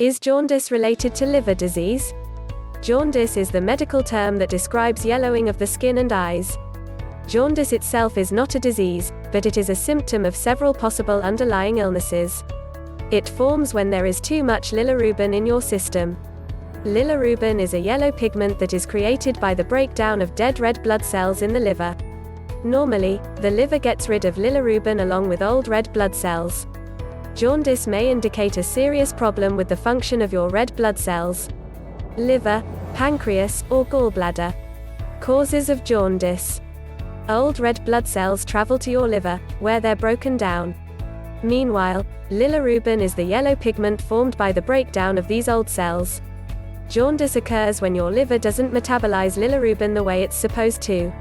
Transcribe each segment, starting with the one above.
Is jaundice related to liver disease? Jaundice is the medical term that describes yellowing of the skin and eyes. Jaundice itself is not a disease, but it is a symptom of several possible underlying illnesses. It forms when there is too much bilirubin in your system. Bilirubin is a yellow pigment that is created by the breakdown of dead red blood cells in the liver. Normally, the liver gets rid of bilirubin along with old red blood cells. Jaundice may indicate a serious problem with the function of your red blood cells. Liver, pancreas, or gallbladder. Causes of jaundice. Old red blood cells travel to your liver, where they're broken down. Meanwhile, bilirubin is the yellow pigment formed by the breakdown of these old cells. Jaundice occurs when your liver doesn't metabolize bilirubin the way it's supposed to.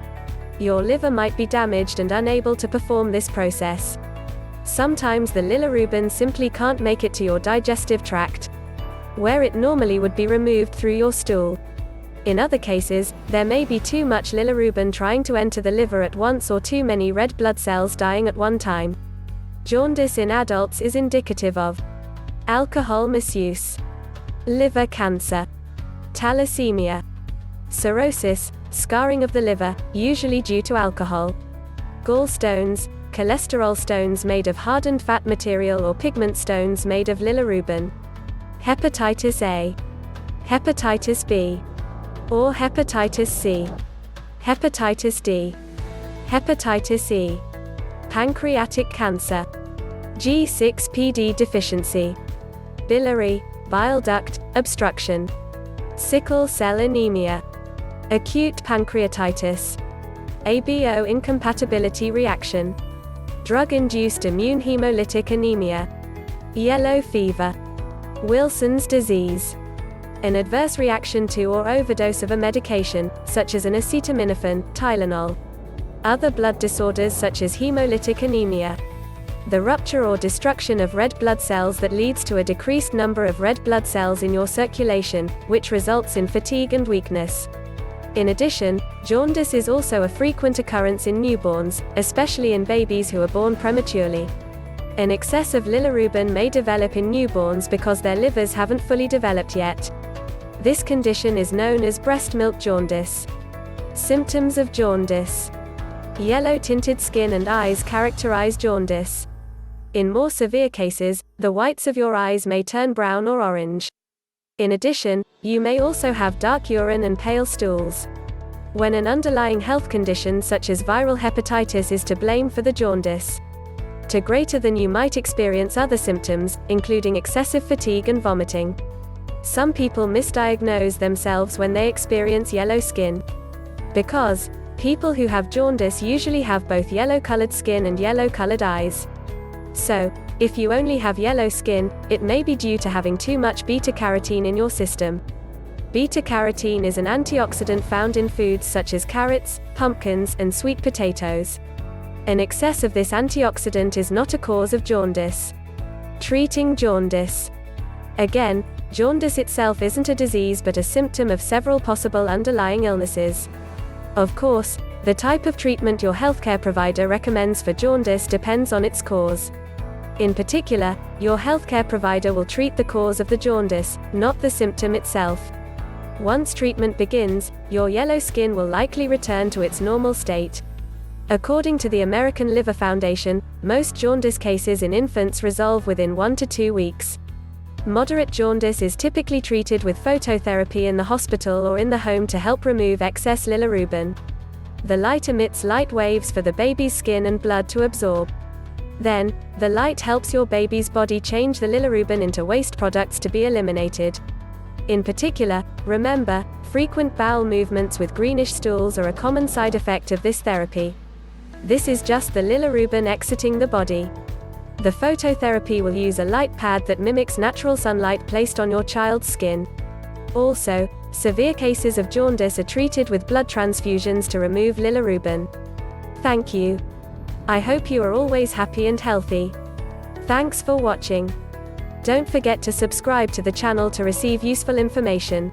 Your liver might be damaged and unable to perform this process. Sometimes the bilirubin simply can't make it to your digestive tract, where it normally would be removed through your stool. In other cases, there may be too much bilirubin trying to enter the liver at once or too many red blood cells dying at one time. Jaundice in adults is indicative of alcohol misuse, liver cancer, thalassemia, cirrhosis, scarring of the liver, usually due to alcohol, gallstones, cholesterol stones made of hardened fat material or pigment stones made of bilirubin, hepatitis A, hepatitis B, or hepatitis C, hepatitis D, hepatitis E, pancreatic cancer, G6PD deficiency, biliary, bile duct, obstruction, sickle cell anemia, acute pancreatitis, ABO incompatibility reaction, drug-induced immune hemolytic anemia, yellow fever, Wilson's disease, an adverse reaction to or overdose of a medication, such as an acetaminophen, Tylenol, other blood disorders such as hemolytic anemia, the rupture or destruction of red blood cells that leads to a decreased number of red blood cells in your circulation, which results in fatigue and weakness. In addition, jaundice is also a frequent occurrence in newborns, especially in babies who are born prematurely. An excess of bilirubin may develop in newborns because their livers haven't fully developed yet. This condition is known as breast milk jaundice. Symptoms of jaundice. Yellow-tinted skin and eyes characterize jaundice. In more severe cases, the whites of your eyes may turn brown or orange. In addition, you may also have dark urine and pale stools. When an underlying health condition such as viral hepatitis is to blame for the jaundice, to greater than you might experience other symptoms, including excessive fatigue and vomiting. Some people misdiagnose themselves when they experience yellow skin. Because people who have jaundice usually have both yellow-colored skin and yellow-colored eyes. So, if you only have yellow skin, it may be due to having too much beta-carotene in your system. Beta-carotene is an antioxidant found in foods such as carrots, pumpkins, and sweet potatoes. An excess of this antioxidant is not a cause of jaundice. Treating jaundice. Again, jaundice itself isn't a disease but a symptom of several possible underlying illnesses. Of course, the type of treatment your healthcare provider recommends for jaundice depends on its cause. In particular, your healthcare provider will treat the cause of the jaundice, not the symptom itself. Once treatment begins, your yellow skin will likely return to its normal state. According to the American Liver Foundation, most jaundice cases in infants resolve within 1 to 2 weeks. Moderate jaundice is typically treated with phototherapy in the hospital or in the home to help remove excess bilirubin. The light emits light waves for the baby's skin and blood to absorb. Then, the light helps your baby's body change the bilirubin into waste products to be eliminated. In particular, remember, frequent bowel movements with greenish stools are a common side effect of this therapy. This is just the bilirubin exiting the body. The phototherapy will use a light pad that mimics natural sunlight placed on your child's skin. Also, severe cases of jaundice are treated with blood transfusions to remove bilirubin. Thank you. I hope you are always happy and healthy. Thanks for watching. Don't forget to subscribe to the channel to receive useful information.